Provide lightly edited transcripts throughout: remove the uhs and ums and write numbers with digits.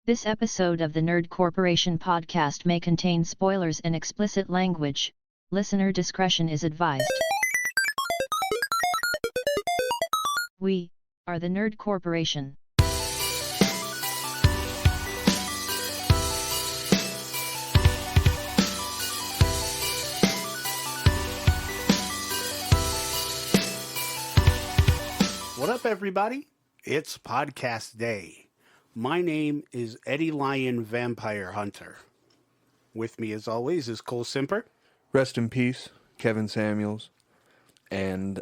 This episode of the Nerd Corporation podcast may contain spoilers and explicit language. Listener discretion is advised. We are the Nerd Corporation. What up, everybody? It's podcast day. My name is Eddie Lion Vampire Hunter. With me, as always, is Cole Simper. Rest in peace, Kevin Samuels. And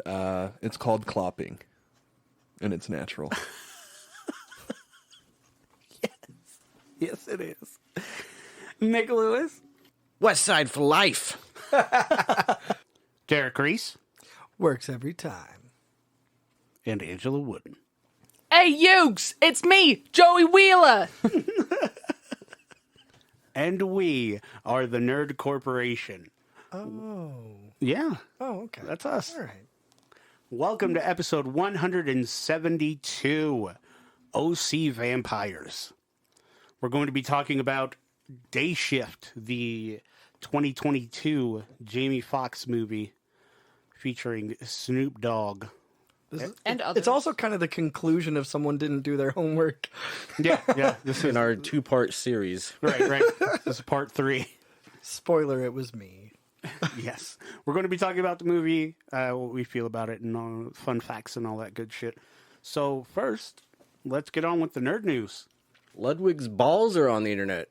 it's called clopping. And it's natural. Yes, it is. Nick Lewis. West Side for life. Derek Reese. Works every time. And Angela Wooden. Hey, Ukes! It's me, Joey Wheeler! And we are the Nerd Corporation. Oh. Yeah, Oh, okay. that's us. All right. Welcome to episode 172, OC Vampires. We're going to be talking about Day Shift, the 2022 Jamie Foxx movie featuring Snoop Dogg. And others. It's also kind of the conclusion of someone didn't do their homework. Yeah. This is In our two-part series. right. This is part 3. Spoiler, it was me. Yes. We're going to be talking about the movie, what we feel about it, and all fun facts and all that good shit. So first, let's get on with the nerd news. Ludwig's balls are on the internet.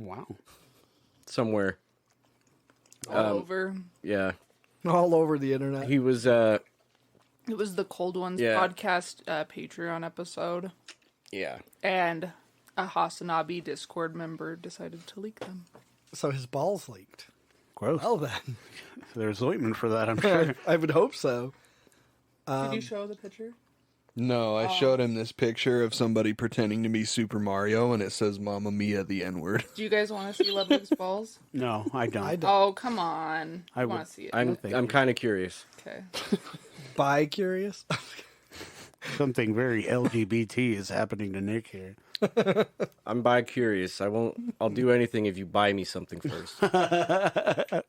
Wow. Somewhere. all over. Yeah. All over the internet. He was, It was the Cold Ones Yeah. podcast Patreon episode, yeah. and a Hasanabi Discord member decided to leak them. So his balls leaked. Gross. Well then. There's ointment for that, I'm sure. I would hope so. Did you show the picture? No, I showed him this picture of somebody pretending to be Super Mario, and it says Mamma Mia, the N-word. Do you guys want to see Ludwig's balls? No, I don't. I don't. Oh, come on. I would- want to see it. I'm kind of curious. Okay. Bi-curious? Something very LGBT is happening to Nick here. I'm bi-curious. I'll do anything if you buy me something first. $20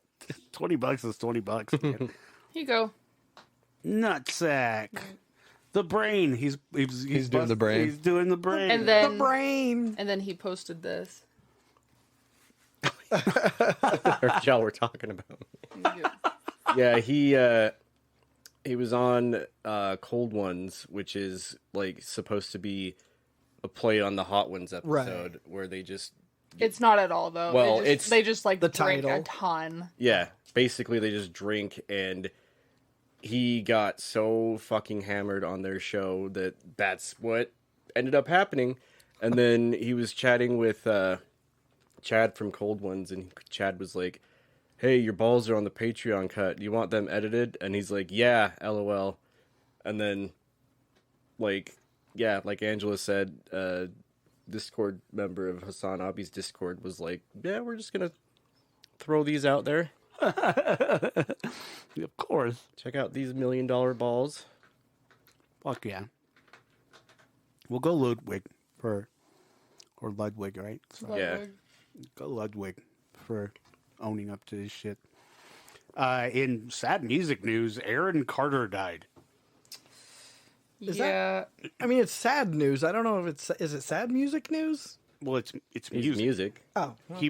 is $20, man. Here you go. Nutsack. The brain. He's doing the brain. He's doing the brain. And then, The brain. and then he posted this. What y'all were talking about. Yeah, he was on Cold Ones, which is like supposed to be a play on the Hot Ones episode where they just It's not at all, though. Well, they just like the drink a title. ton. basically they just drink, and he got so fucking hammered on their show that's what ended up happening. And then he was chatting with Chad from Cold Ones, and Chad was like, hey, your balls are on the Patreon cut. Do you want them edited? And he's like, yeah, LOL. And then, like Angela said, Discord member of Hassan Abi's Discord was like, yeah, we're just going to throw these out there. Of course. Check out these $1 million balls. Fuck yeah. We'll go Ludwig or Ludwig, right? So Yeah. Ludwig. go Ludwig for owning up to his shit. In sad music news, Aaron Carter died. Is Yeah. I mean, it's sad news. I don't know if is it sad music news? Well, it's It's music. music. Oh. Well,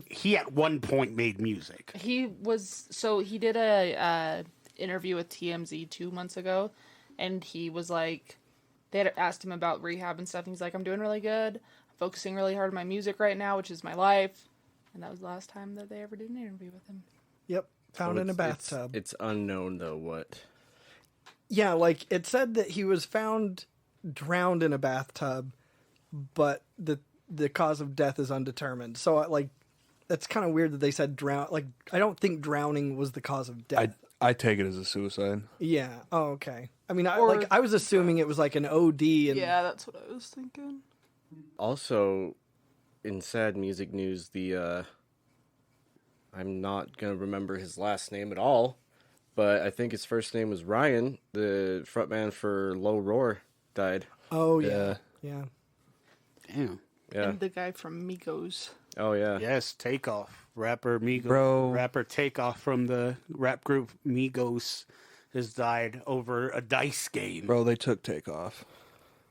He at one point made music. He did a interview with TMZ 2 months ago, and he was like, they had asked him about rehab and stuff, and he's like, I'm doing really good. I'm focusing really hard on my music right now, which is my life. And that was the last time that they ever did an interview with him. Yep. Found in a bathtub. It's unknown, though, what. Yeah, like it said that he was found drowned in a bathtub, but the cause of death is undetermined. So like that's kind of weird that they said drown. Like I don't think drowning was the cause of death. I take it as a suicide. Yeah. Oh, okay. I mean, Or- I was assuming it was like an OD. And Yeah, that's what I was thinking. Also, in sad music news, I'm not going to remember his last name at all, but I think his first name was Ryan, the frontman for Low Roar, died. Oh yeah. Yeah. Damn. Yeah. And the guy from Migos. Oh yeah. Yes, Takeoff. Rapper Migos. Bro. Rapper Takeoff from the rap group Migos has died over a dice game. Bro, they took Takeoff.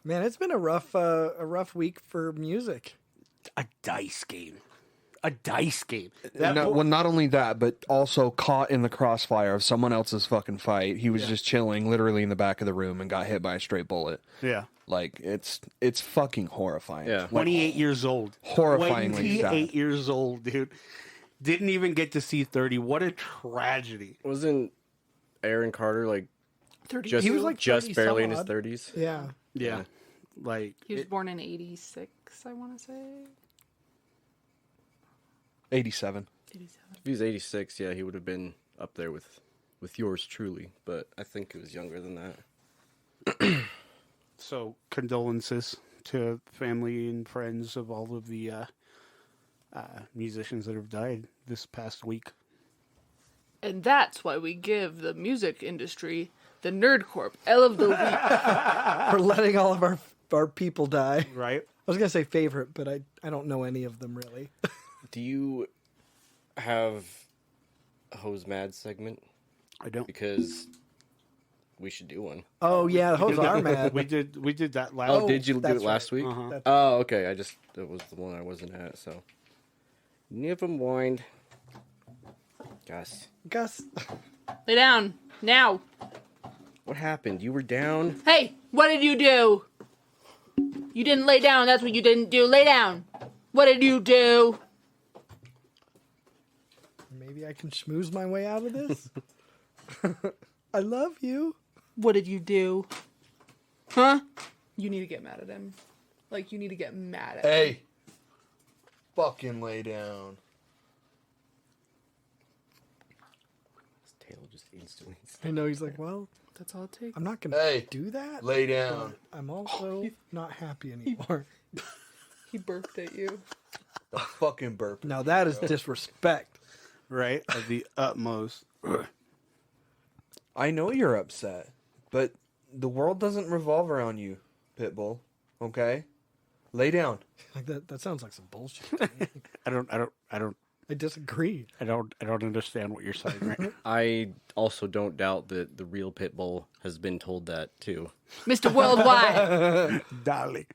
Man, it's been a rough week for music. A dice game. A dice game. Well, not only that, but also caught in the crossfire of someone else's fucking fight. He was just chilling literally in the back of the room and got hit by a stray bullet. Yeah. Like, it's fucking horrifying. Yeah. Like, 28 years old. horrifyingly sad. 28 years old, dude. Didn't even get to see 30. What a tragedy. Wasn't Aaron Carter like 30. just He was, like, just 30 barely in his some odd. 30s? Yeah. Yeah. Like, He was born in 86, I want to say. 87. 87. If he was 86, yeah, he would have been up there with yours truly. But I think it was younger than that. so condolences to family and friends of all of the musicians that have died this past week. And that's why we give the music industry the Nerd Corp L of the Week. For letting all of our people die. Right? I was going to say favorite, but I don't know any of them really. Do you have a Hose Mad segment? I don't. Because we should do one. Oh, yeah, the hoes are mad. We did that last. Oh, did you do that's it last right. week? Uh-huh. Oh, okay. That was the one I wasn't at, so. Never mind. Gus. Lay down. Now. What happened? You were down? Hey, what did you do? You didn't lay down. That's what you didn't do. Lay down. What did you do? Maybe I can schmooze my way out of this. I love you. What did you do? Huh? You need to get mad at him. Like, you need to get mad at him. Hey. Fucking lay down. His tail just instantly. I know, he's like, well, That's all it takes. I'm not going to Hey. do that. Lay down. but I'm also not happy anymore. He burped at you. The fucking burp. Now that is disrespect. Right? Of the utmost. I know you're upset, but the world doesn't revolve around you, Pitbull. Okay? Lay down. Like that sounds like some bullshit. to me. I don't I disagree. understand what you're saying right now. I also don't doubt that the real Pitbull has been told that, too. Mr. Worldwide. Darling.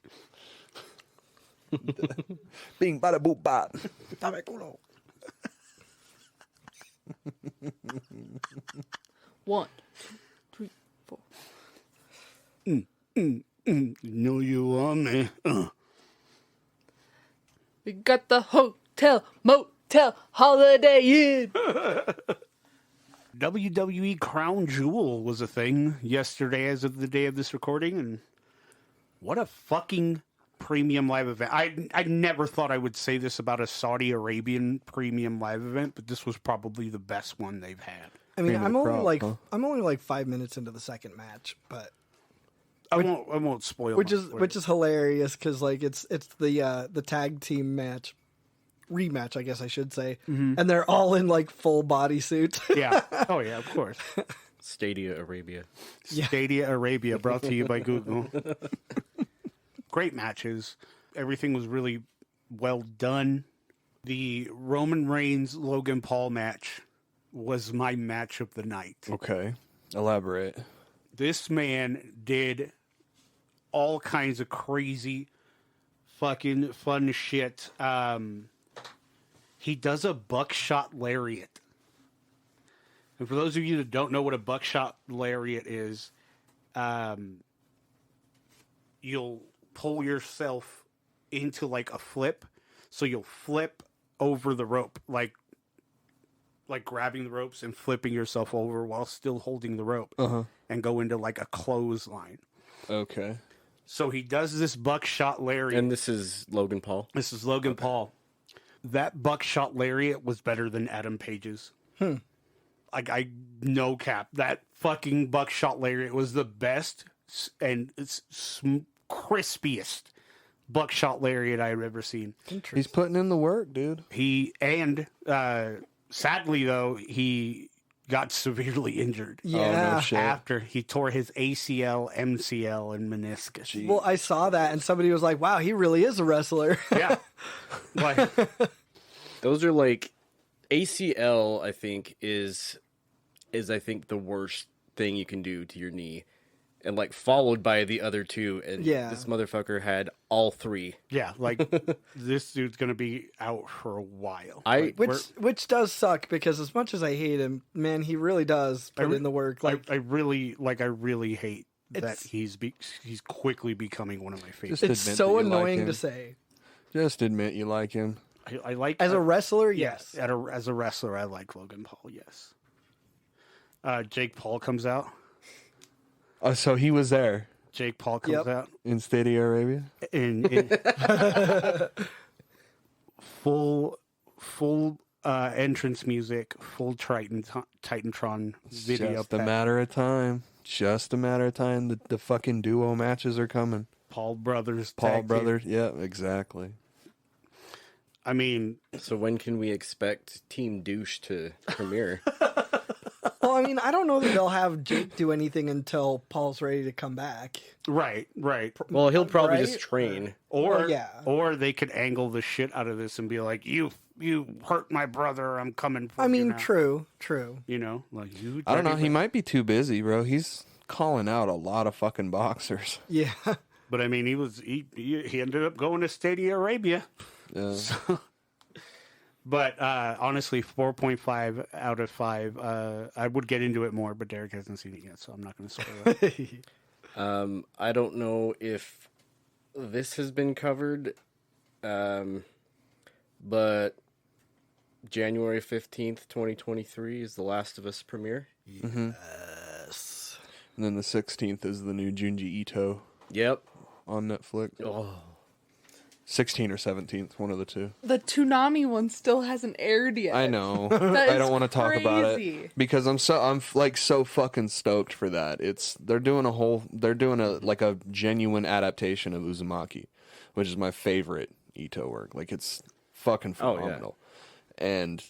Bing, bada, boop, bop. Dame culo. 1, 2, 3, 4. You know you want me. We got the hotel, motel, holiday in. WWE Crown Jewel was a thing yesterday as of the day of this recording, and what a fucking premium live event. I never thought I would say this about a Saudi Arabian premium live event, but this was probably the best one they've had. I mean, Cream of I'm the only crop, I'm only like 5 minutes into the second match, but I won't spoil which much for is you. hilarious because like it's the tag team match rematch, I guess I should say, and they're all in like full bodysuits. Yeah. Oh yeah, of course. Stadia Arabia. Stadia Arabia, brought to you by Google. Great matches. Everything was really well done. The Roman Reigns Logan Paul match was my match of the night. Okay. Elaborate. This man did all kinds of crazy fucking fun shit. He does a buckshot lariat. And for those of you that don't know what a buckshot lariat is, you'll pull yourself into like a flip. So you'll flip over the rope, like grabbing the ropes and flipping yourself over while still holding the rope, and go into like a clothesline. Okay. So he does this buckshot lariat. And this is Logan Paul. This is Logan Paul. That buckshot lariat was better than Adam Page's. I no cap. That fucking buckshot lariat was the best and it's crispiest buckshot lariat I've ever seen. He's putting in the work, dude. He and sadly though he got severely injured. Yeah. Oh, no shit. After he tore his ACL, MCL, and meniscus. Well, I saw that, and somebody was like, "Wow, he really is a wrestler." Yeah. Like, Those are like ACL. I think is I think the worst thing you can do to your knee, and like followed by the other two. And Yeah. this motherfucker had all three. yeah, like this dude's gonna be out for a while. Which does suck because as much as I hate him, man, he really does put in the work. Like I really hate that It's- he's quickly becoming one of my favorites. Just it's admit so that you like annoying him. to say. Just admit you like him. I like As a wrestler, yes, yes. as a wrestler, I like Logan Paul. Yes. Jake Paul comes out. Oh, so he was there Jake Paul comes Yep. out in Saudi Arabia? in full entrance music, full Titantron video. Just a pack. matter of time. Just a matter of time. The fucking duo matches are coming. Paul brothers. Paul tag team. brothers. Yeah, exactly. I mean, So when can we expect Team Douche to premiere? Well, I mean, I don't know that they'll have Jake do anything until Paul's ready to come back. right. Well, he'll probably Right? just train. Or Well, yeah. or they could angle the shit out of this and be like, you hurt my brother, I'm coming for I you mean, now." true. You know, like you. I don't know. He dirty- might be too busy, bro. He's calling out a lot of fucking boxers. Yeah. But I mean, he ended up going to Saudi Arabia. Yeah. But honestly, 4.5 out of 5. I would get into it more, but Derek hasn't seen it yet, so I'm not going to spoil it. I don't know if this has been covered, but January 15th, 2023 is The Last of Us premiere. Yes. And then the 16th is the new Junji Ito Yep. on Netflix. Oh. 16 or 17th, one of the two. The Toonami one still hasn't aired yet. I know. That I is don't want to talk about it crazy. because I'm so fucking stoked for that. They're doing a genuine adaptation of Uzumaki, which is my favorite Ito work. Like it's fucking Oh, yeah. phenomenal. And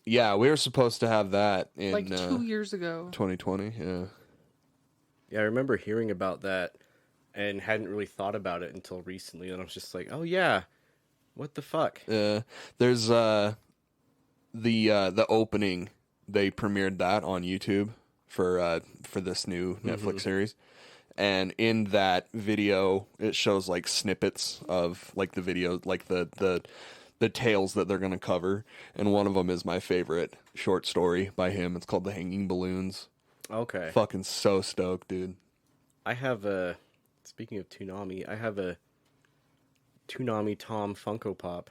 yeah, we were supposed to have that in Like 2 years ago. 2020. Yeah. Yeah, I remember hearing about that and hadn't really thought about it until recently. And I was just like, oh, yeah. What the fuck? There's the opening. They premiered that on YouTube for this new Netflix series, and in that video, it shows like snippets of like the video, like the tales that they're gonna cover, and one of them is my favorite short story by him. It's called "The Hanging Balloons." Okay. Fucking so stoked, dude. I have speaking of Toonami, I have a Toonami Tom Funko Pop.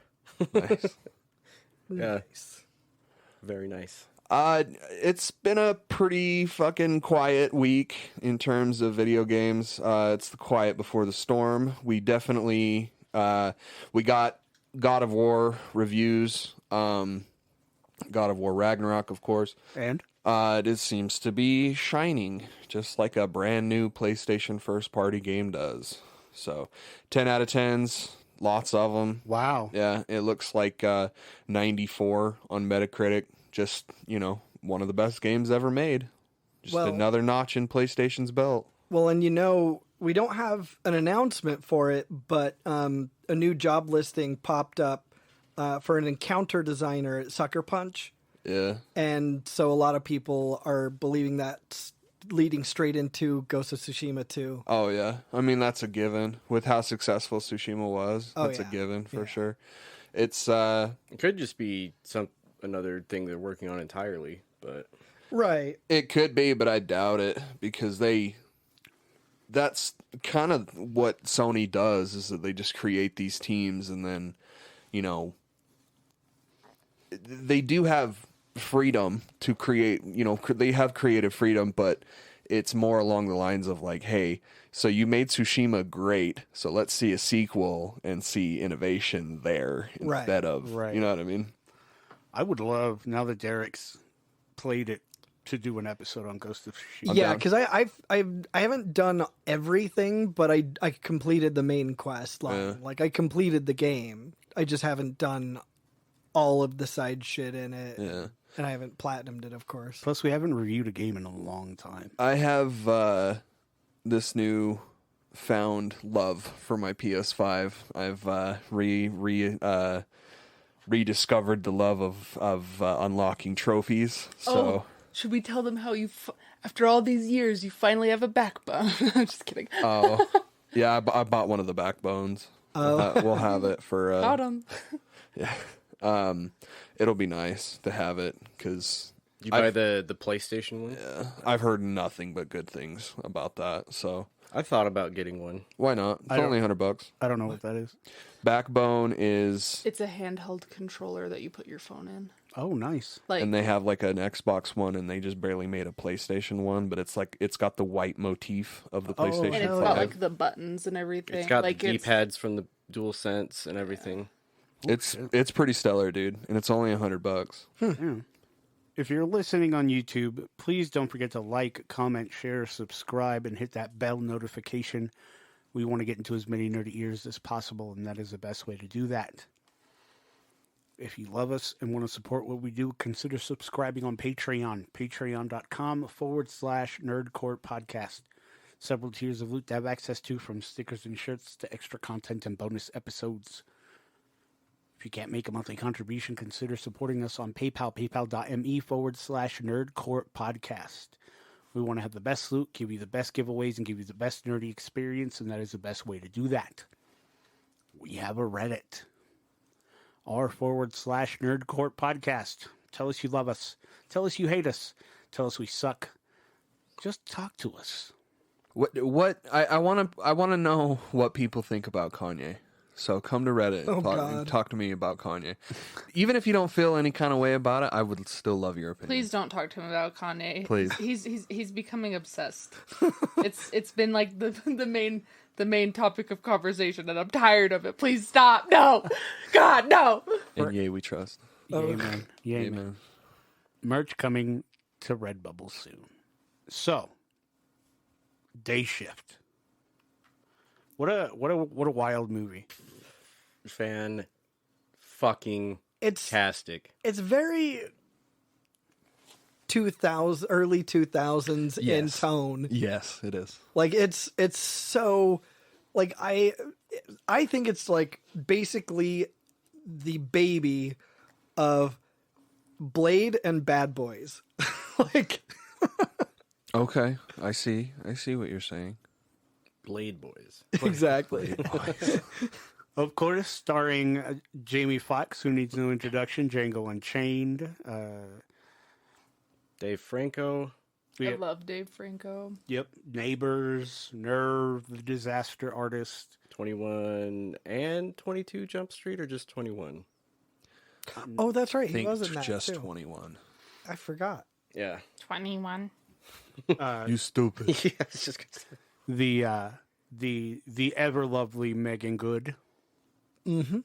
Nice. Yeah. Very nice. It's been a pretty fucking quiet week in terms of video games. It's the quiet before the storm. We definitely we got God of War reviews. God of War Ragnarok, of course. And It seems to be shining, just like a brand new PlayStation first party game does. So, 10 out of 10s, lots of them. wow. Yeah, it looks like 94 on Metacritic. Just, one of the best games ever made. Just Well- another notch in PlayStation's belt. Well, and we don't have an announcement for it, but a new job listing popped up for an encounter designer at Sucker Punch. Yeah. And so a lot of people are believing that's leading straight into Ghost of Tsushima 2. Oh, yeah. I mean, that's a given. With how successful Tsushima was, Oh, that's a yeah. given for sure. It's, It could just be another thing they're working on entirely, but Right. it could be, but I doubt it because that's kind of what Sony does is that they just create these teams and then, they do have freedom to create, they have creative freedom, but it's more along the lines of like, hey, so you made Tsushima great, so let's see a sequel and see innovation there instead of, Right. you know what I mean? I would love, now that Derek's played it, to do an episode on Ghost of Tsushima. Yeah, down. because I haven't done everything, but I completed the main quest line. Yeah. Like I completed the game. I just haven't done all of the side shit in it. Yeah. And I haven't platinumed it, of course. Plus, we haven't reviewed a game in a long time. I have this new found love for my PS5. I've rediscovered the love of unlocking trophies. So should we tell them how after all these years, you finally have a backbone? I'm just kidding. yeah, I bought one of the backbones. We'll have it for. Got 'em. Yeah, it'll be nice to have it because You buy the PlayStation one? yeah, I've heard nothing but good things about that. So I thought about getting one. why not? It's only $100. I don't know what that is. Backbone is, It's a handheld controller that you put your phone in. Oh, nice. Like, and they have like an Xbox One, and they just barely made a PlayStation One, but it's like it's got the white motif of the PlayStation. and it's Hell got yeah. like the buttons and everything. It's got like the D-pads from the DualSense and everything. It's pretty stellar, dude, and it's only $100. Yeah. If you're listening on YouTube, please don't forget to like, comment, share, subscribe, and hit that bell notification. We want to get into as many nerdy ears as possible, and that is the best way to do that. If you love us and want to support what we do, consider subscribing on Patreon, patreon.com/nerdcore podcast. Several tiers of loot to have access to, from stickers and shirts to extra content and bonus episodes. If you can't make a monthly contribution, consider supporting us on PayPal, paypal.me/nerdcore podcast. We want to have the best loot, give you the best giveaways, and give you the best nerdy experience, and that is the best way to do that. We have a Reddit. r/nerdcore podcast. Tell us you love us. Tell us you hate us. Tell us we suck. Just talk to us. What I want to know what people think about Kanye. So come to Reddit and talk to me about Kanye. Even if you don't feel any kind of way about it, I would still love your opinion. please don't talk to him about Kanye. Please. He's becoming obsessed. It's been like the main topic of conversation, and I'm tired of it. Please stop. No, God, no. And yay, we trust. Yay, man. Yay, Yay, man. man. Merch coming to Redbubble soon. So, Day Shift. What a wild movie. Fan fucking tastic. It's very 2000, early 2000s in tone. Yes, it is. Like it's so, like I think it's like basically the baby of Blade and Bad Boys. Like Okay, I see what you're saying. Blade Boys. exactly. Of course, starring Jamie Foxx, who needs no introduction, Django Unchained. Dave Franco. I love Dave Franco. Yep. Neighbors, Nerve, The Disaster Artist. 21 and 22 Jump Street, or just 21? Oh, that's right. I He think was in that just too. 21. I forgot. Yeah. 21. You stupid. Yeah, it's just The ever lovely Megan Good. Mm-hmm.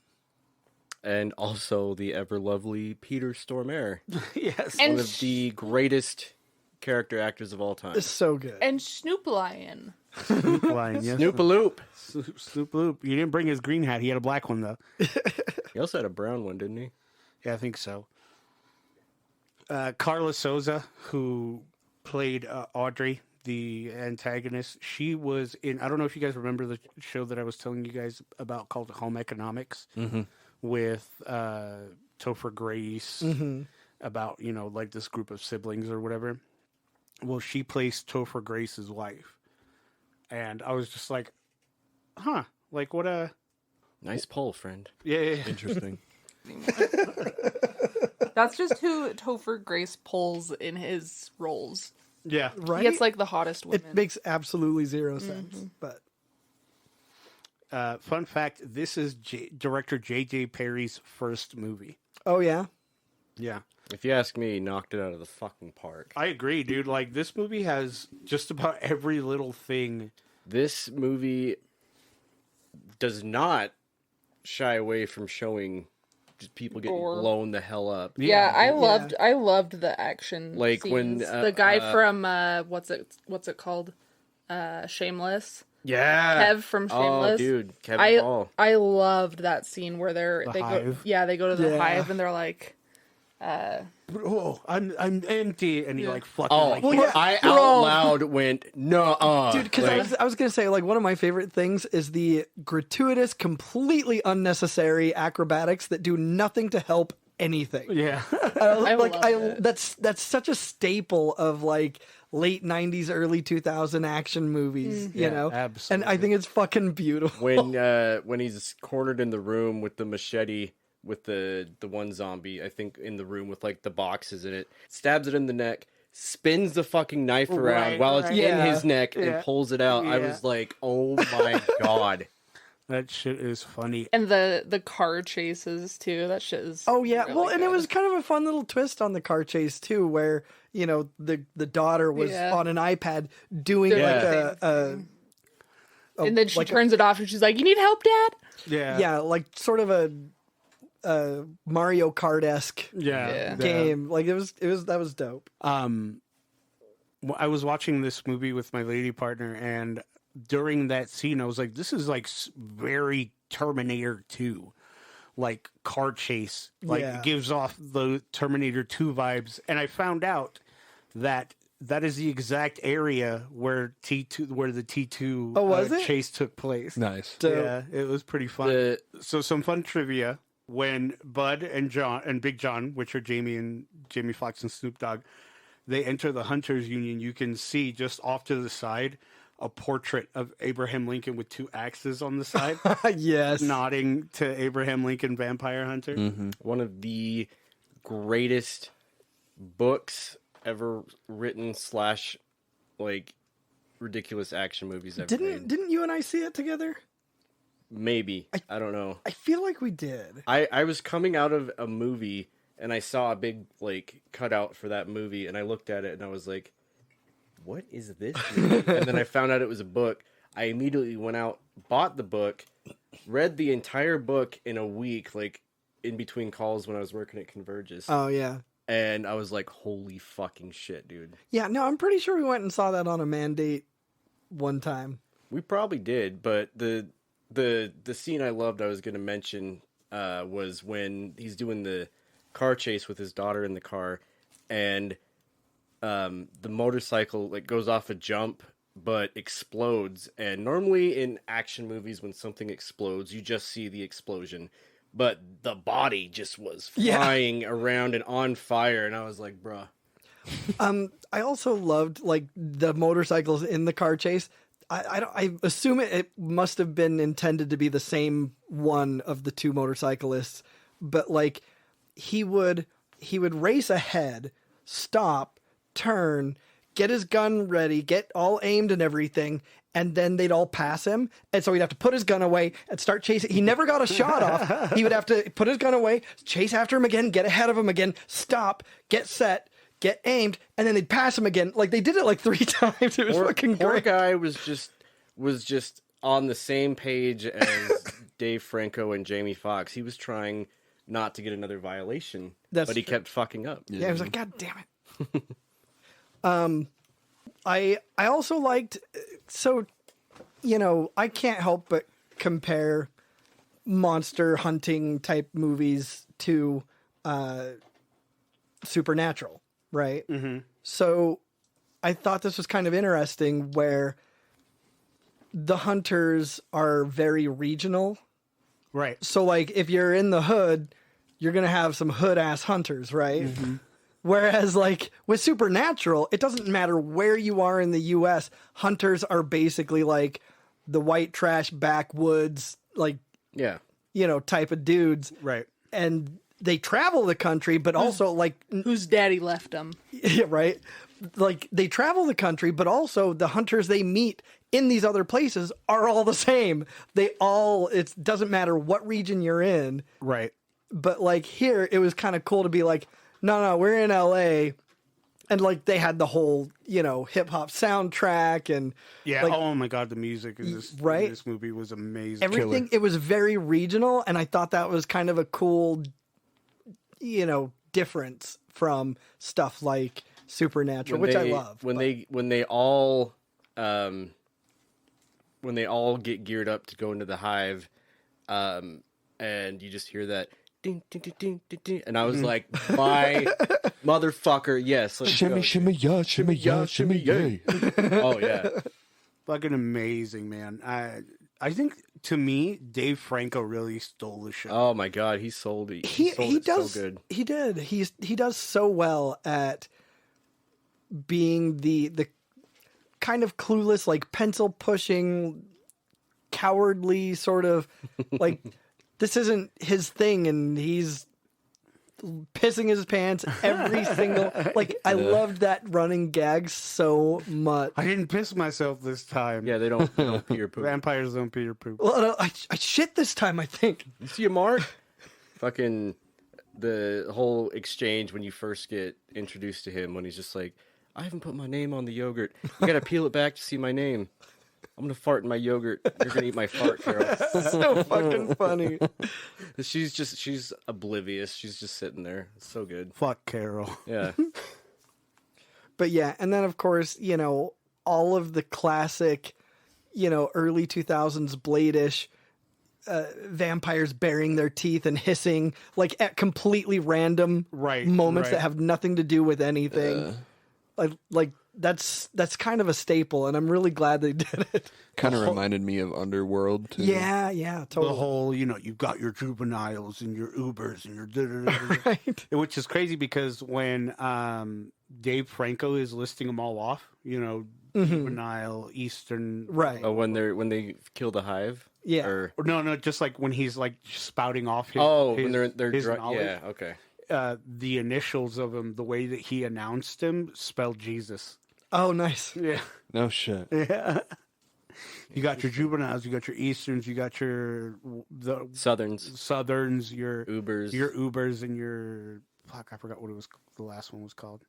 and also the ever lovely Peter Stormare. Yes. And One of the greatest character actors of all time. It's so good. And Snoop Lion. Snoop Lion, yes. Snoopaloop. Snoop Loop. He didn't bring his green hat. He had a black one, though. He also had a brown one, didn't he? Yeah, I think so. Carla Souza, who played Audrey, the antagonist, she was in, I don't know if you guys remember the show that I was telling you guys about called Home Economics with Topher Grace about, you know, like this group of siblings or whatever. Well, she plays Topher Grace's wife. And I was just like, huh, like what a... Nice poll, friend. Yeah. Interesting. That's just who Topher Grace pulls in his roles. Yeah. Right? He gets like the hottest women. It makes absolutely zero sense. But Fun fact, this is director J.J. Perry's first movie. oh yeah, Yeah. If you ask me, he knocked it out of the fucking park. I agree, dude. Like, this movie has just about every little thing. This movie does not shy away from showing just people getting Gore. blown the hell up. Yeah, I loved the action. Like scenes. when, the guy from what's it called? Shameless. Yeah. Kev from Shameless. Oh, dude, Kevin Paul. I loved that scene where they Hive. go to the Yeah. hive and they're like, Oh, I'm empty, and he like fucking Oh, like well, yeah, I bro. out loud went, no, Dude, because I was gonna say, like, one of my favorite things is the gratuitous, completely unnecessary acrobatics that do nothing to help anything. yeah. I love it. That's such a staple of like late '90s, early 2000 action movies, you Yeah, know. absolutely. And I think it's fucking beautiful. when he's cornered in the room with the machete with the one zombie, I think in the room with like the boxes in it, stabs it in the neck, spins the fucking knife around Right, while it's right. in Yeah. his neck Yeah. and pulls it out. I Yeah. was like, oh my god. That shit is funny. And the car chases too. That shit is. Oh yeah, really well, and it good. was kind of a fun little twist on the car chase too, where you know the daughter was Yeah. on an iPad doing Doing like the a and then she like a- turns it off and she's like, "You need help, Dad?" Yeah. yeah, like sort of a Mario Kart-esque Yeah. game. Like it was that was dope. I was watching this movie with my lady partner, and during that scene, I was like, "This is like very Terminator 2, like car chase. Like Yeah. it gives off the Terminator 2 vibes." And I found out that is the exact area where the T2 Oh, was it? chase took place. Nice. Dope. Yeah, it was pretty fun. So some fun trivia: when Bud and Big John, which are Jamie Foxx and Snoop Dogg, they enter the Hunters Union, you can see just off to the side a portrait of Abraham Lincoln with two axes on the side, Yes. nodding to Abraham Lincoln Vampire Hunter. One of the greatest books ever written / like ridiculous action movies ever made. Didn't you and I see it together? Maybe. I don't know. I feel like we did. I was coming out of a movie and I saw a big like cutout for that movie and I looked at it and I was like, what is this movie? And then I found out it was a book. I immediately went out, bought the book, read the entire book in a week, like in between calls when I was working at Convergys. Oh yeah. And I was like, holy fucking shit, dude. Yeah, no, I'm pretty sure we went and saw that on a mandate one time. We probably did, but the scene I loved I was going to mention was when he's doing the car chase with his daughter in the car, and the motorcycle like goes off a jump but explodes. And normally in action movies, when something explodes, you just see the explosion, but the body just was flying around and on fire, and I was like, bruh. I also loved like the motorcycles in the car chase. I assume it must have been intended to be the same one of the two motorcyclists, but like he would race ahead, stop, turn, get his gun ready, get all aimed and everything, and then they'd all pass him. And so he'd have to put his gun away and start chasing. He never got a shot off. He would have to put his gun away, chase after him again, get ahead of him again, stop, get set, get aimed, and then they'd pass him again. Like they did it like 3 times. It was fucking Poor great. guy was just on the same page as Dave Franco and Jamie Foxx. He was trying not to get another violation, That's but he true. kept fucking up. Yeah, I was like, God damn it. I also liked, so, you know, I can't help but compare monster hunting type movies to Supernatural, right? Mm-hmm. So I thought this was kind of interesting where the hunters are very regional. Right. So, like, if you're in the hood, you're going to have some hood-ass hunters, right? Mm-hmm. Whereas, like, with Supernatural, it doesn't matter where you are in the U.S., hunters are basically, like, the white trash backwoods, like, Yeah. you know, type of dudes. Right. And they travel the country, but also, like, Whose daddy left him? yeah, right? Like, they travel the country, but also the hunters they meet in these other places are all the same. It doesn't matter what region you're in. Right. But, like, here, it was kind of cool to be like, no, we're in L.A., and, like, they had the whole, you know, hip-hop soundtrack and... Yeah. like, Oh my God, the music in this movie was amazing. everything. It was very regional, and I thought that was kind of a cool, you know, difference from stuff like Supernatural, which I love. When they all get geared up to go into the hive, and you just hear that ding, ding, ding, ding, ding, ding. And I was like, my motherfucker, yes. Let's Shimmy, go. shimmy, yeah, shimmy, yeah, shimmy, yay. Oh, yeah. Fucking amazing, man. I think to me, Dave Franco really stole the show. Oh, my God. He sold it. He sold it does. so good. He did. He does so well at being the kind of clueless, like pencil pushing, cowardly sort of like this isn't his thing, and he's pissing his pants every single like. I loved that running gag so much. I didn't piss myself this time. Yeah, they don't pee or poop. Vampires don't pee or poop. Well, no, I shit this time, I think. You see a mark? Fucking the whole exchange when you first get introduced to him, when he's just like, I haven't put my name on the yogurt. You gotta peel it back to see my name. I'm gonna fart in my yogurt. You're gonna eat my fart, Carol. So fucking funny. She's oblivious. She's just sitting there. It's so good. Fuck Carol. Yeah. But yeah, and then of course, you know, all of the classic, you know, early 2000s Blade-ish vampires baring their teeth and hissing like at completely random moments that have nothing to do with anything. Like that's kind of a staple, and I'm really glad they did it. Kind of reminded me of Underworld, too. Yeah, totally. The whole, you know, you've got your juveniles and your Ubers and your Right. Which is crazy because when Dave Franco is listing them all off, you know, juvenile, Eastern, Right. Oh, when they kill the hive. Yeah. Or no, just like when he's like spouting off his, when they're his dry, knowledge. yeah. Okay. The initials of him, the way that he announced him, spelled Jesus. Oh, nice. Yeah. No shit. Yeah. You got your juveniles, you got your Easterns, you got the Southerns, your Ubers, and your fuck, I forgot what it was. The last one was called.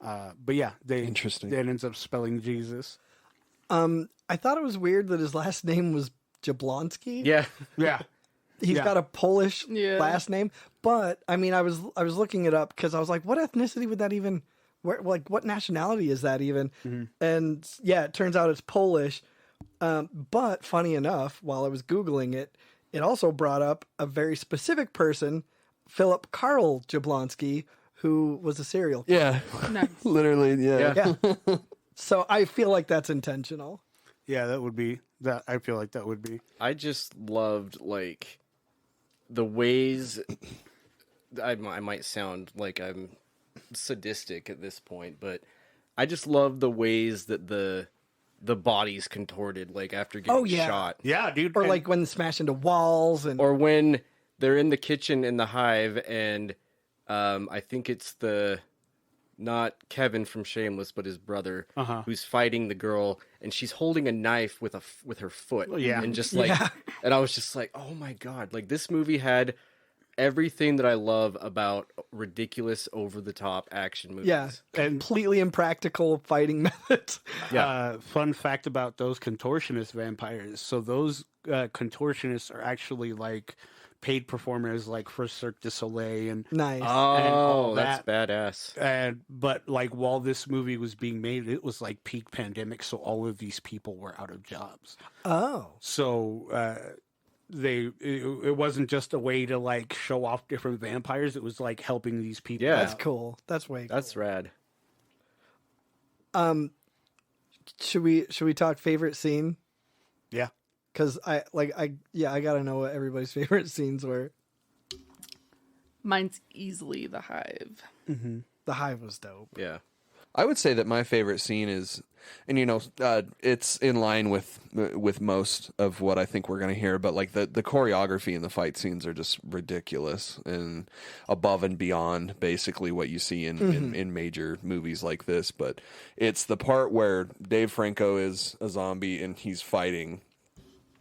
But yeah, Interesting. That ends up spelling Jesus. I thought it was weird that his last name was Jablonski. Yeah. Yeah. He's got a Polish Yeah. last name, but I mean, I was looking it up because I was like, what ethnicity would that even? What nationality is that even? And yeah, it turns out it's Polish. But funny enough, while I was Googling it, it also brought up a very specific person, Philip Karl Jablonski, who was a serial killer. Yeah. Nice. Literally, yeah. Yeah. So I feel like that's intentional. Yeah, that would be that. I feel like that would be. I just loved like the ways. I might sound like I'm sadistic at this point, but I just love the ways that the body's contorted, like after getting shot. Yeah, dude. Or like when smash into walls and Or when they're in the kitchen in the hive, and I think it's not Kevin from Shameless, but his brother, who's fighting the girl, and she's holding a knife with her foot. Yeah. And just like, and I was just like, oh my God, like this movie had everything that I love about ridiculous, over the top action movies. yeah, completely impractical fighting methods. Fun fact about those contortionist vampires. So those contortionists are actually like paid performers, like for Cirque du Soleil and Nice. Oh, that. that's badass. But like while this movie was being made, it was like peak pandemic, so all of these people were out of jobs. Oh. So it wasn't just a way to like show off different vampires. It was like helping these people. Yeah. That's cool. That's way cool. That's rad. Should we talk favorite scene? Yeah. Because I gotta know what everybody's favorite scenes were. Mine's easily the hive. The hive was dope. Yeah. I would say that my favorite scene is, and you know, it's in line with most of what I think we're going to hear, but like the choreography and the fight scenes are just ridiculous and above and beyond basically what you see in major movies like this. But it's the part where Dave Franco is a zombie and he's fighting.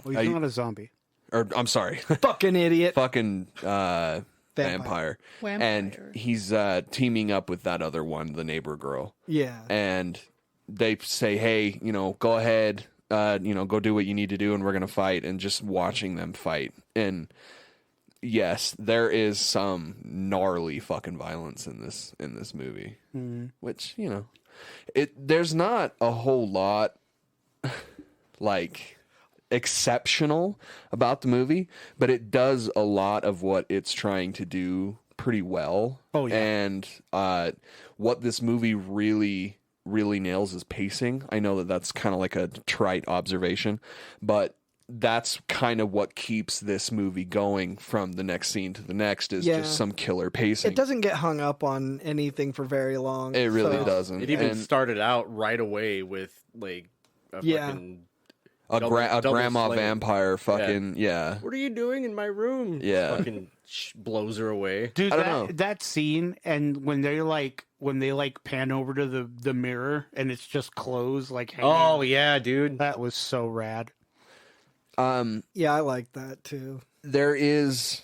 Well, he's not a zombie. Or I'm sorry, Fucking idiot. fucking vampire. And he's teaming up with that other one, the neighbor girl. Yeah. And they say, hey, you know, go ahead, go do what you need to do, and we're going to fight. And just watching them fight. And yes, there is some gnarly fucking violence in this movie. Which, you know, there's not a whole lot like exceptional about the movie, but it does a lot of what it's trying to do pretty well. Oh, yeah. And what this movie really nails is pacing. I know that that's kind of like a trite observation, but that's kind of what keeps this movie going from the next scene to the next is just some killer pacing. It doesn't get hung up on anything for very long. It really doesn't. It even started out right away with like a fucking a double grandma flame. vampire fucking What are you doing in my room? Yeah. Fucking blows her away. Dude, I don't know. that scene, and when they pan over to the mirror and it's just clothes like hanging, Oh yeah, dude. that was so rad. Yeah, I like that too. There is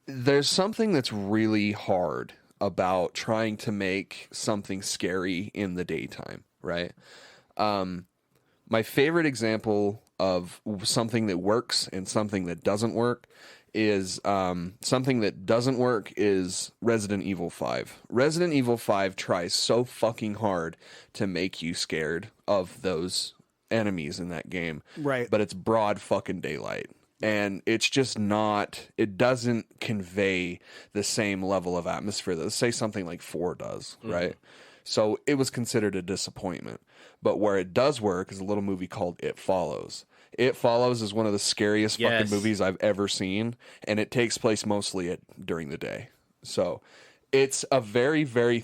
there's something that's really hard about trying to make something scary in the daytime, right? My favorite example of something that works and something that doesn't work is something that doesn't work is Resident Evil 5. Resident Evil 5 tries so fucking hard to make you scared of those enemies in that game. Right. But it's broad fucking daylight. And it's just not, it doesn't convey the same level of atmosphere that, say, something like 4 does, right? So it was considered a disappointment. But where it does work is a little movie called It Follows. It Follows is one of the scariest fucking movies I've ever seen, and it takes place mostly during the day. So it's a very, very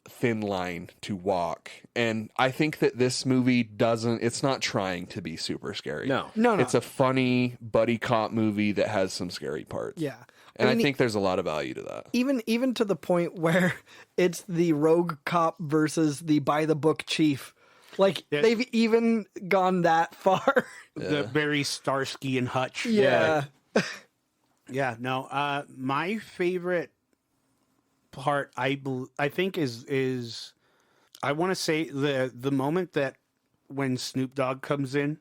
thin line to walk, and I think that this movie it's not trying to be super scary. No. It's a funny buddy cop movie that has some scary parts. Yeah. And I mean, think there's a lot of value to that. even to the point where it's the rogue cop versus the by the book chief. Like they've even gone that far. The very Starsky and Hutch. Yeah. Yeah, no. My favorite part, I think, is I want to say the moment that when Snoop Dogg comes in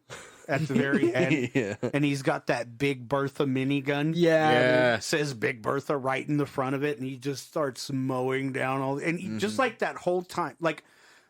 at the very end, and he's got that Big Bertha minigun. Yeah. It says Big Bertha right in the front of it, and he just starts mowing down all, and he, just like that whole time, like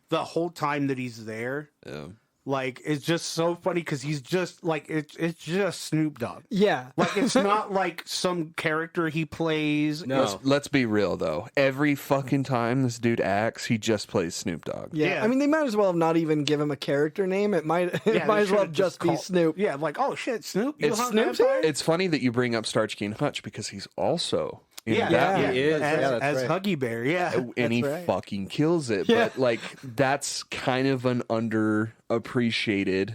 the whole time that he's there. Yeah. Like, it's just so funny because he's just like, it's just Snoop Dogg. Yeah. Like, it's not like some character he plays. No. Let's be real, though. Every fucking time this dude acts, he just plays Snoop Dogg. Yeah. I mean, they might as well have not even give him a character name. It might as well just be Snoop. Yeah, like, oh shit, Snoop. It's Snoop's here? It's funny that you bring up Starsky and Hutch because he's also in that Yeah. movie. He is. As Huggy Bear, yeah. And he right. fucking kills it. Yeah. But, like, that's kind of an underappreciated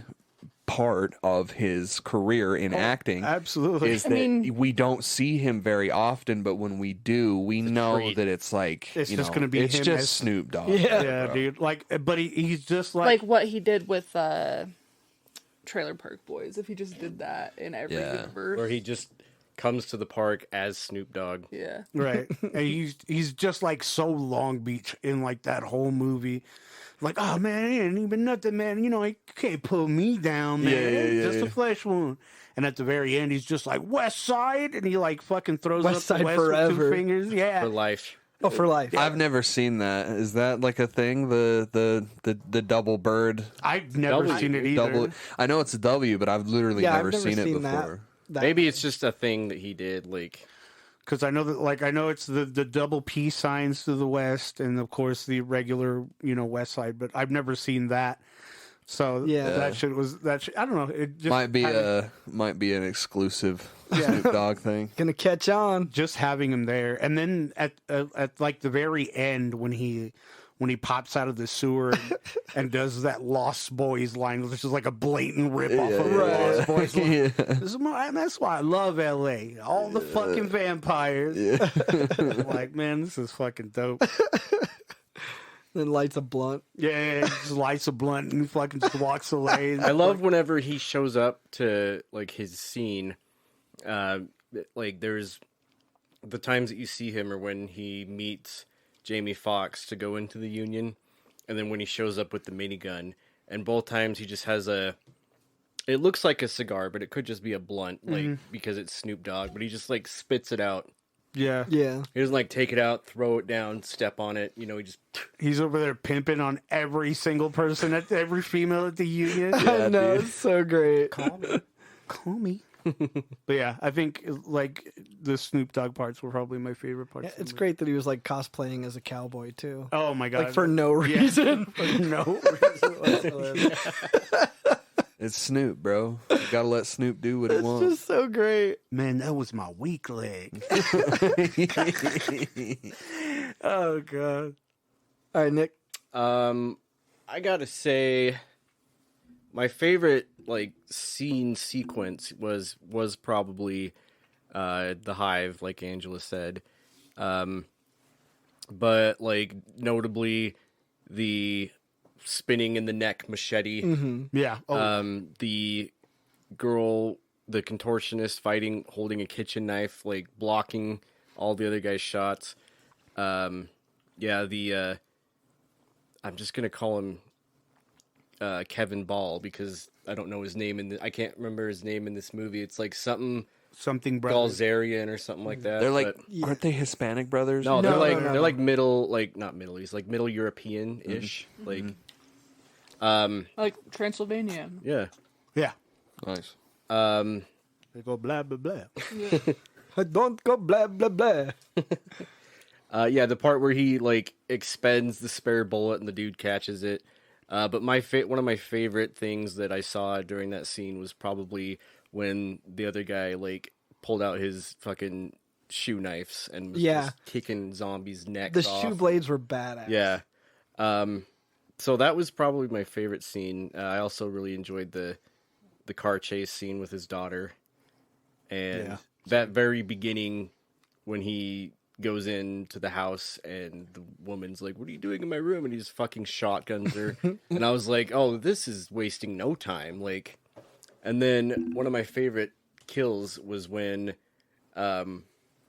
part of his career in acting. Absolutely. Is that we don't see him very often, but when we do, we know treat. that it's like, It's just gonna be it's him just as- Snoop Dogg. Yeah, dude. Like, but he's just Like what he did with Trailer Park Boys. If he just did that in every Yeah. universe. Where he just comes to the park as Snoop Dogg. Yeah. right. And he's just like so Long Beach in like that whole movie. Like, oh man, it ain't even nothing, man. You know, he can't pull me down, man. Yeah, Just a flesh wound. And at the very end, he's just like West Side, and he like fucking throws West up Side the West with forever. 2 fingers. Yeah. For life. Oh, for life. I've never seen that. Is that like a thing? The double bird I've never W. seen it either. double. I know it's a W, but I've literally Yeah, never I've never seen it seen before. that. Maybe it's just a thing that he did. Like, Because I know that, like, I know it's the double P signs to the west, and of course the regular, West Side. But I've never seen that. So Yeah. that shit was that. Shit, I don't know. It just Might be an exclusive Snoop Dogg thing. Gonna catch on. just having him there, and then at like the very end when he pops out of the sewer and does that Lost Boys line, which is like a blatant rip off of the Lost Boys line. Yeah. That's why I love L.A. All the fucking vampires. Like, man, this is fucking dope. Then lights a blunt. Yeah, he just lights a blunt and fucking just walks away. I love whenever he shows up to like his scene. Like there's the times that you see him or when he meets Jamie Foxx to go into the Union, and then when he shows up with the minigun, and both times he just has it looks like a cigar, but it could just be a blunt, like because it's Snoop Dogg, but he just like spits it out Yeah. Yeah. He doesn't like take it out, throw it down, step on it. He just He's over there pimping on every single person, at every female at the union. I know, dude. it's so great. Call me. But yeah, I think like the Snoop Dogg parts were probably my favorite parts. Yeah, of the it's movie. great that he was like cosplaying as a cowboy too. Oh my god! Like for no reason. For no reason whatsoever. It's Snoop, bro. You gotta let Snoop do what he It's wants. just so great. Man, that was my weak leg. Oh god. All right, Nick. I gotta say, my favorite like scene sequence was probably the Hive, like Angela said, but like notably the spinning in the neck machete, Yeah. Oh, the girl, the contortionist fighting, holding a kitchen knife, like blocking all the other guys' shots. Yeah, the I'm just gonna call him Kevin Ball because I don't know his name I can't remember his name in this movie. It's like something brothers. Galzarian or something like that. They're like, but- aren't they Hispanic brothers? no, No, they're like middle, like not Middle East, like Middle European ish, like Like Transylvania. yeah. Yeah. Nice. They go blah blah blah. Don't go blah blah blah. Yeah, the part where he like expends the spare bullet and the dude catches it. But one of my favorite things that I saw during that scene was probably when the other guy like pulled out his fucking shoe knives and was Yeah. just kicking zombies' necks The off. shoe blades were badass. Yeah. So that was probably my favorite scene. I also really enjoyed the car chase scene with his daughter. And Yeah. that very beginning when he goes into the house and the woman's like, "What are you doing in my room?" And he just fucking shotguns her. And I was like, "Oh, this is wasting no time." Like, and then one of my favorite kills was when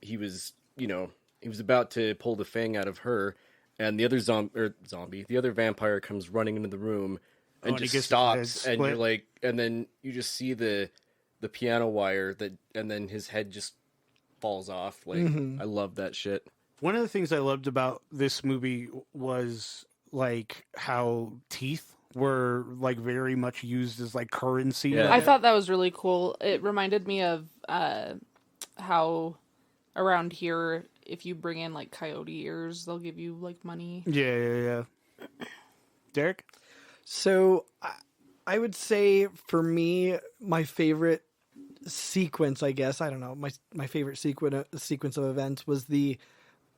he was about to pull the fang out of her, and the other the other vampire comes running into the room and and he just gets his head stops, and you're split. like, and then you just see the piano wire and then his head just falls off. Like, I love that shit. One of the things I loved about this movie was like how teeth were like very much used as like currency. Yeah. I thought that was really cool. It reminded me of how around here, if you bring in like coyote ears, they'll give you like money. Yeah. Derek? So I would say for me, my favorite sequence, I guess, I don't know, my favorite sequence of events was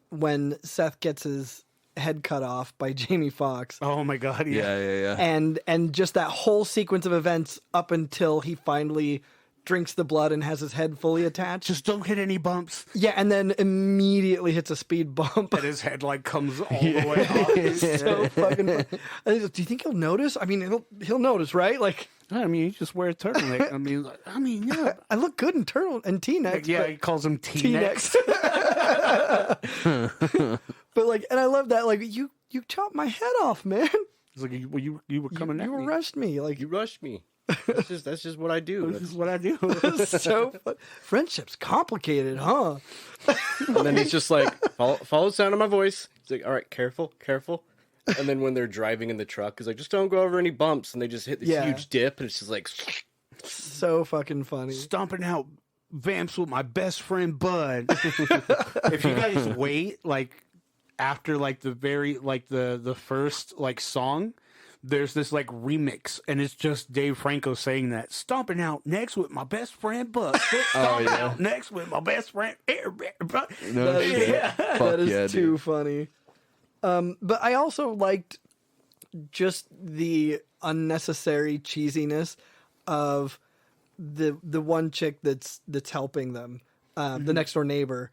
when Seth gets his head cut off by Jamie Foxx. Oh my god, yeah. Yeah. And just that whole sequence of events up until he finally drinks the blood and has his head fully attached. Just don't hit any bumps. Yeah, and then immediately hits a speed bump. And his head like comes all the way off. It's so fucking fun. And he's like, do you think he'll notice? I mean, he'll notice, right? Like, I mean, you just wear a turtleneck. I mean, yeah. I look good in T-necks. Yeah, but- he calls them T-necks. But like, and I love that. Like, you chopped my head off, man. It's like, you were coming at You me. arrest me. Like, You rushed me. That's just what I do. This is what I do. it's so fun. Friendship's complicated, huh? And then he's just like, follow the sound of my voice. He's like, all right, careful. And then when they're driving in the truck, he's like, just don't go over any bumps. And they just hit this Yeah. huge dip, and it's just like, So fucking funny. Stomping out vamps with my best friend Bud. If you guys wait, like after like the very like the first like song, there's this like remix, and it's just Dave Franco saying that, stomping out next with my best friend Bud. Stomping out next with my best friend. No shit. Yeah, Fuck that is yeah, too dude. funny. But I also liked just the unnecessary cheesiness of the one chick that's helping them, the next door neighbor,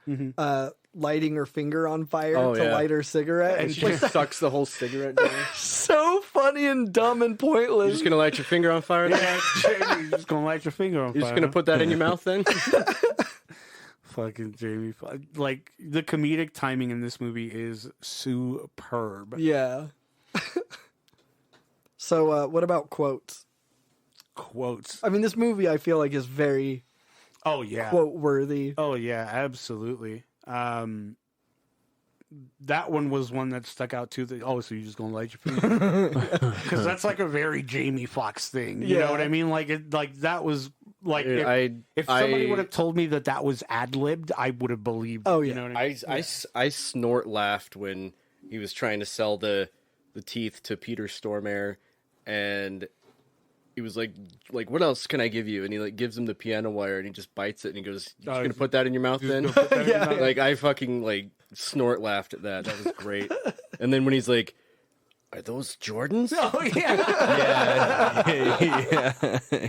lighting her finger on fire Oh, to yeah. light her cigarette. and she like sucks the whole cigarette down. So funny and dumb and pointless. You're just gonna light your finger on fire? Yeah, Jamie, you're just gonna light your finger on You're fire. just gonna put that in your mouth then? Fucking Jamie. Like the comedic timing in this movie is superb. Yeah. So, what about quotes? Quotes. I mean, this movie I feel like is very Oh yeah. quote worthy. Oh yeah, absolutely. That one was one that stuck out too. So you're just gonna light your finger? Because that's like a very Jamie Foxx thing. You know what I mean? Like that was like if somebody would have told me that was ad-libbed, I would have believed. Oh it, yeah, you know what I mean? I snort laughed when he was trying to sell the teeth to Peter Stormare, and he was like, what else can I give you? And he like gives him the piano wire, and he just bites it, and he goes, "You just gonna put that in your mouth then?" Like I fucking like snort laughed at that. That was great. And then when he's like, "Are those Jordans?" Oh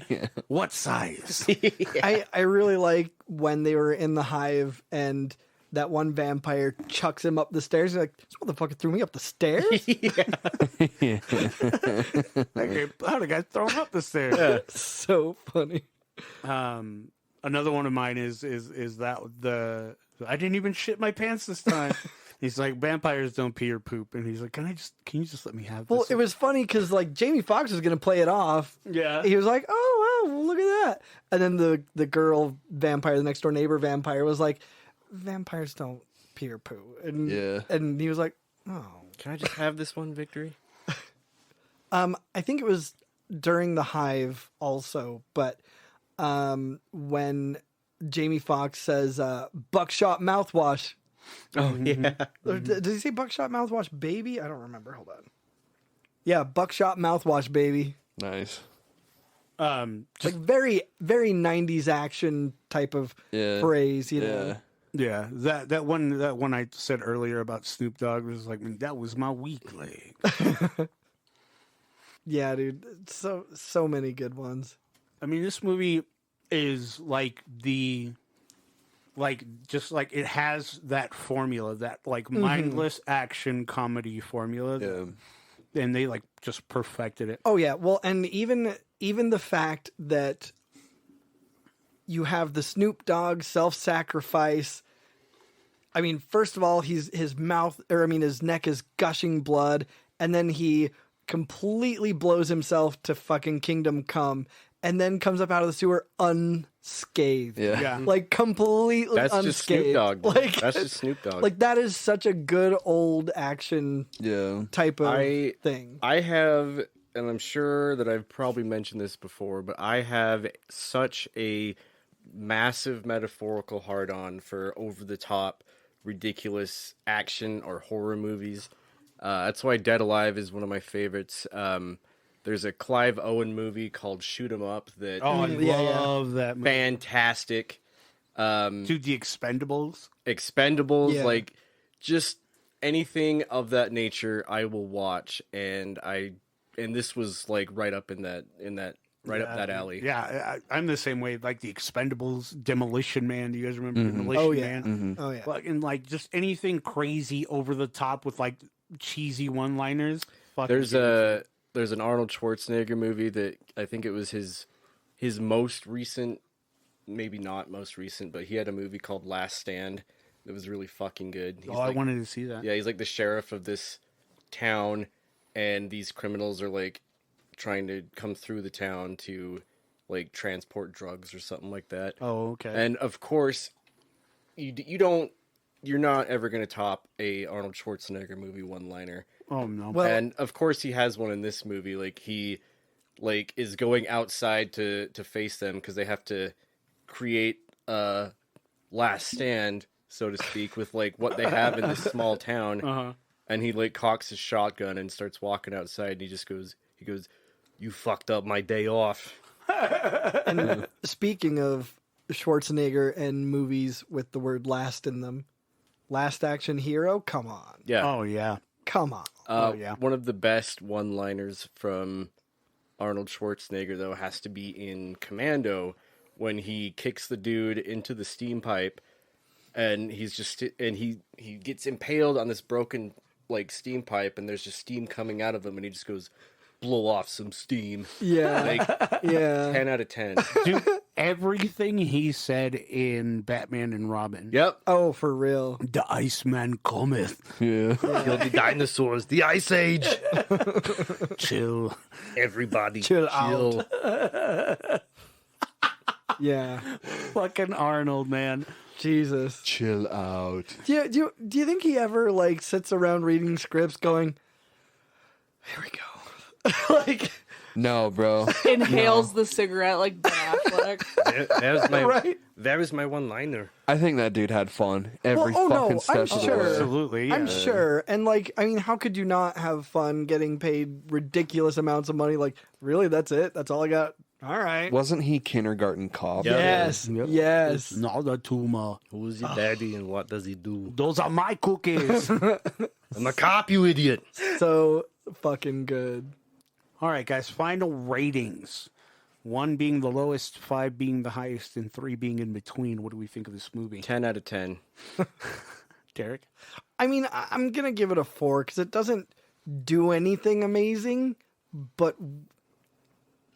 yeah. What size? I really like when they were in the hive and that one vampire chucks him up the stairs. He's like, "This motherfucker threw me up the stairs." Okay, how the guy throw him up the stairs? So funny. Another one of mine is that I didn't even shit my pants this time. He's like, vampires don't pee or poop, and he's like, can you just let me have this? Well, it was funny because like Jamie Foxx was gonna play it off. Yeah. He was like, "Oh wow, well, look at that," and then the girl vampire, the next door neighbor vampire, was like, "Vampires don't pee or poo," and and he was like, "Oh, Can I just have this one victory? I think it was during the hive also, but when Jamie Foxx says buckshot mouthwash. Oh yeah. Does he say buckshot mouthwash baby? I don't remember. Hold on. Yeah, buckshot mouthwash baby. Nice. Like very, very 90s action type of phrase, you know. Yeah, that one I said earlier about Snoop Dogg was like, man, that was my weak leg. Yeah, dude. So many good ones. I mean, this movie is like just like it has that formula, that like mindless action comedy formula. Yeah. And they like just perfected it. Oh yeah, well, and even the fact that you have the Snoop Dogg self-sacrifice. I mean, first of all, his neck is gushing blood, and then he completely blows himself to fucking Kingdom Come, and then comes up out of the sewer unscathed. Yeah. Like completely That's unscathed. just Snoop Dogg. Dude. Like That's just Snoop Dogg. Like that is such a good old action type of thing. I have, and I'm sure that I've probably mentioned this before, but I have such a massive metaphorical hard-on for over-the-top, ridiculous action or horror movies. That's why Dead Alive is one of my favorites. There's a Clive Owen movie called Shoot 'Em Up that I love that movie. fantastic. Dude, the Expendables. Like just anything of that nature I will watch, and this was like right up in that up that alley. Yeah, I'm the same way. Like the Expendables, Demolition Man. Do you guys remember Demolition Man? Mm-hmm. Oh yeah. And like just anything crazy over the top with like cheesy one-liners. There's an Arnold Schwarzenegger movie that I think it was his most recent, maybe not most recent, but he had a movie called Last Stand that was really fucking good. I wanted to see that. Yeah, he's like the sheriff of this town, and these criminals are like trying to come through the town to like transport drugs or something like that. Oh, okay. And of course, you're not ever going to top a Arnold Schwarzenegger movie one-liner. Oh no. Well, And of course he has one in this movie. Like he like is going outside to face them because they have to create a last stand, so to speak, with like what they have in this small town. And he like cocks his shotgun and starts walking outside, and he goes, "You fucked up my day off." And speaking of Schwarzenegger and movies with the word last in them, Last Action Hero, come on. Yeah. Oh yeah. Come on. One of the best one-liners from Arnold Schwarzenegger, though, has to be in Commando when he kicks the dude into the steam pipe, and he gets impaled on this broken like steam pipe, and there's just steam coming out of him, and he just goes, "Blow off some steam." Yeah. Like, Yeah. 10 out of 10. Dude, everything he said in Batman and Robin. Yep. Oh, for real. The Iceman cometh. Yeah. Kill the dinosaurs. The Ice Age. Chill. Everybody Chill chill. Yeah. Fucking Arnold, man. Jesus. Chill out. Do you think he ever like sits around reading scripts going, here we go? Like, No, bro. Inhales the cigarette like Ben Affleck. That was my one-liner. I think that dude had fun every Well, fucking I'm step of the sure. way. Absolutely, yeah. I'm sure. And like, I mean, how could you not have fun getting paid ridiculous amounts of money? Like, really, that's it? That's all I got? All right. Wasn't he kindergarten cop? Yeah. Yes. Yep. Yes. Not a tumor. Who's your daddy and what does he do? Those are my cookies. I'm a cop, you idiot. So fucking good. All right, guys, final ratings. 1 being the lowest, 5 being the highest, and 3 being in between. What do we think of this movie? 10 out of 10. Derek? I mean, I'm going to give it a 4 because it doesn't do anything amazing, but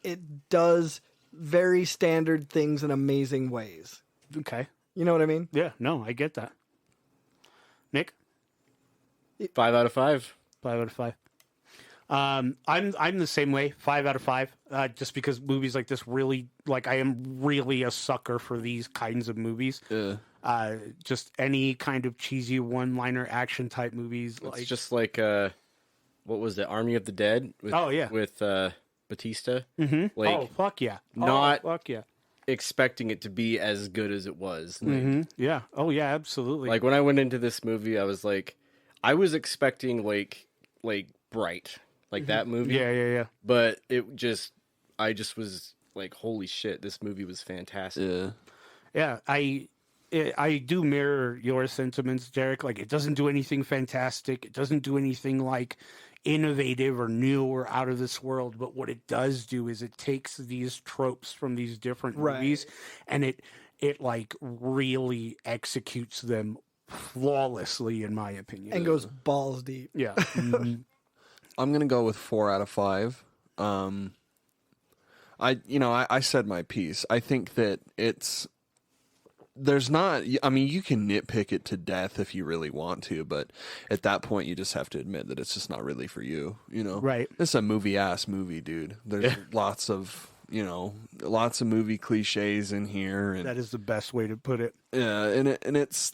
it does very standard things in amazing ways. Okay. You know what I mean? Yeah, no, I get that. Nick? 5 out of 5. 5 out of 5. I'm the same way. 5 out of 5. Just because movies like this really, like, I am really a sucker for these kinds of movies. Just any kind of cheesy one-liner action type movies. It's just like, what was it? Army of the Dead? With, Oh, yeah. With Batista. Mm-hmm. Like, oh, fuck yeah. not- Oh, fuck yeah. expecting it to be as good as it was. Like, Mm-hmm. Yeah. Oh, yeah, absolutely. like, when I went into this movie, I was like, I was expecting, like Bright. Like that movie. yeah. But I just was like, holy shit, this movie was fantastic. Yeah, I do mirror your sentiments, Derek. Like, it doesn't do anything fantastic. It doesn't do anything like innovative or new or out of this world. But what it does do is it takes these tropes from these different movies and it like really executes them flawlessly, in my opinion. And goes balls deep. Yeah. I'm gonna go with 4 out of 5. I said my piece. I think that there's not. I mean, you can nitpick it to death if you really want to, but at that point, you just have to admit that it's just not really for you. You know, Right. It's a movie-ass movie, dude. There's lots of movie cliches in here, and That is the best way to put it. yeah, and it's.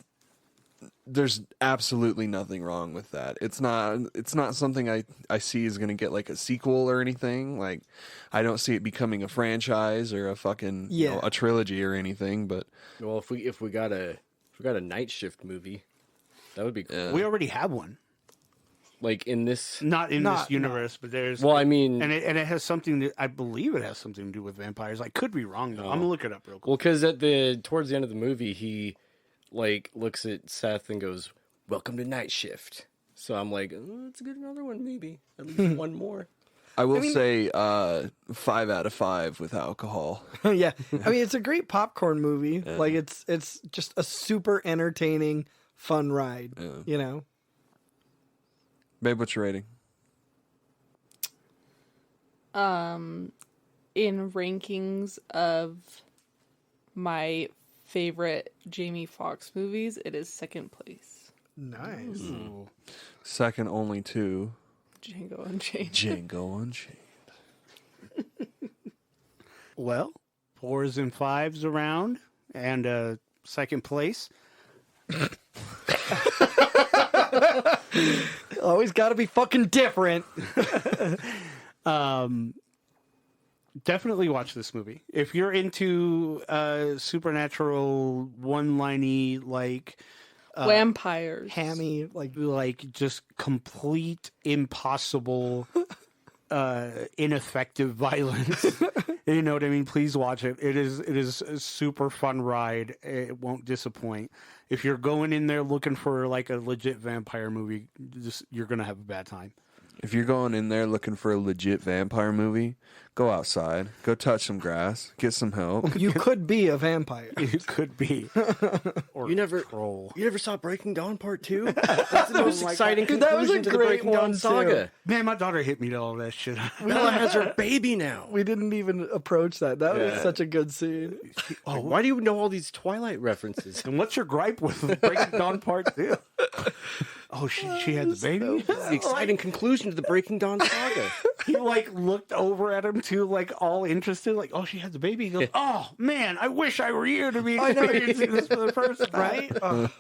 There's absolutely nothing wrong with that. It's not something I see is going to get like a sequel or anything. Like, I don't see it becoming a franchise or a fucking a trilogy or anything. But Well, if we got a night shift movie, that would be cool. We already have one. Like in this. Not in this universe, but there's... Well, I mean, And it has something to... I believe it has something to do with vampires. I could be wrong, though. I'm going to look it up real quick. well, because towards the end of the movie, he like looks at Seth and goes, "Welcome to night shift." So I'm like, let's get another one, maybe at least one more. I will say 5 out of 5 with alcohol. Yeah. I mean, it's a great popcorn movie. Like, it's just a super entertaining, fun ride, you know? Babe, what's your rating? In rankings of my favorite Jamie Foxx movies, it is second place. Nice. Second only to Django Unchained. Django Unchained. Well, 4s and 5s around, and second place. Always got to be fucking different. Definitely watch this movie. If you're into supernatural, one-liney, like... Vampires. Hammy, like just complete impossible ineffective violence. You know what I mean? Please watch it. It is a super fun ride. It won't disappoint. If you're going in there looking for like a legit vampire movie, you're gonna have a bad time. If you're going in there looking for a legit vampire movie, go outside, go touch some grass, get some help. you could be a vampire. It could be. Or You never saw Breaking Dawn Part 2? That's the most exciting Dude, that was a conclusion to the great Breaking Dawn one, saga. Man, my daughter hit me to all that shit. Bella has her baby now. We didn't even approach that. That was Yeah. such a good scene. Oh, why do you know all these Twilight references? And what's your gripe with Breaking Dawn Part 2? Oh, she had the baby? The exciting conclusion to the Breaking Dawn saga. He like looked over at him too, like all interested, like, oh, she had the baby. He goes, oh man, I wish I were here to be experiencing this for the first time. Right? Oh.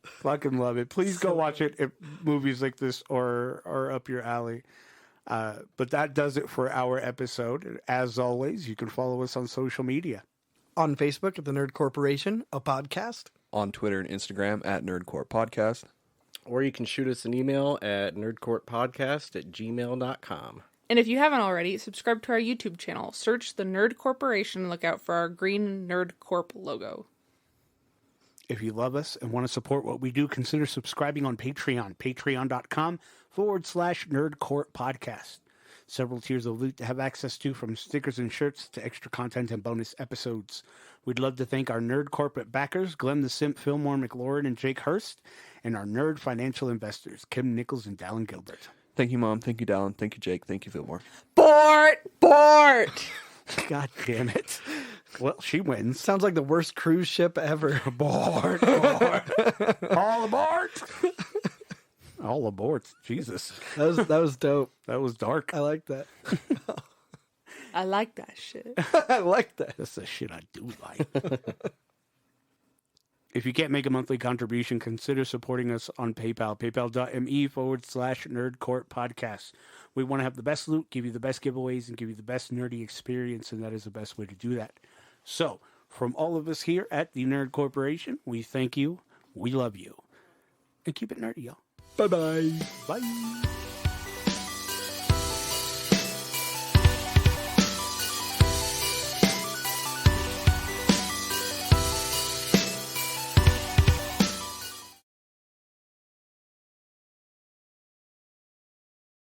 Fucking love it. Please go watch it if movies like this are up your alley. But that does it for our episode. As always, you can follow us on social media. On Facebook at the Nerd Corporation, a podcast. On Twitter and Instagram at Nerdcore Podcast. Or you can shoot us an email at nerdcourtpodcast@gmail.com. And if you haven't already, subscribe to our YouTube channel. Search the Nerd Corporation and look out for our green Nerd Corp logo. If you love us and want to support what we do, consider subscribing on Patreon, patreon.com/nerdcourtpodcast. Several tiers of loot to have access to, from stickers and shirts to extra content and bonus episodes. We'd love to thank our Nerd Corporate backers, Glenn the Simp, Fillmore McLaurin, and Jake Hurst, and our Nerd Financial investors, Kim Nichols and Dallin Gilbert. Thank you, Mom. Thank you, Dallin. Thank you, Jake. Thank you, Fillmore. Bort! God damn it. Well, she wins. Sounds like the worst cruise ship ever. Aboard! All aboard! All aboard. Jesus. That was dope. That was dark. I like that. I like that shit. I like that. That's the shit I do like. If you can't make a monthly contribution, consider supporting us on PayPal, paypal.me/nerdcourtpodcast. We want to have the best loot, give you the best giveaways, and give you the best nerdy experience, and that is the best way to do that. So, from all of us here at the Nerd Corporation, we thank you, we love you, and keep it nerdy, y'all. Bye-bye. Bye.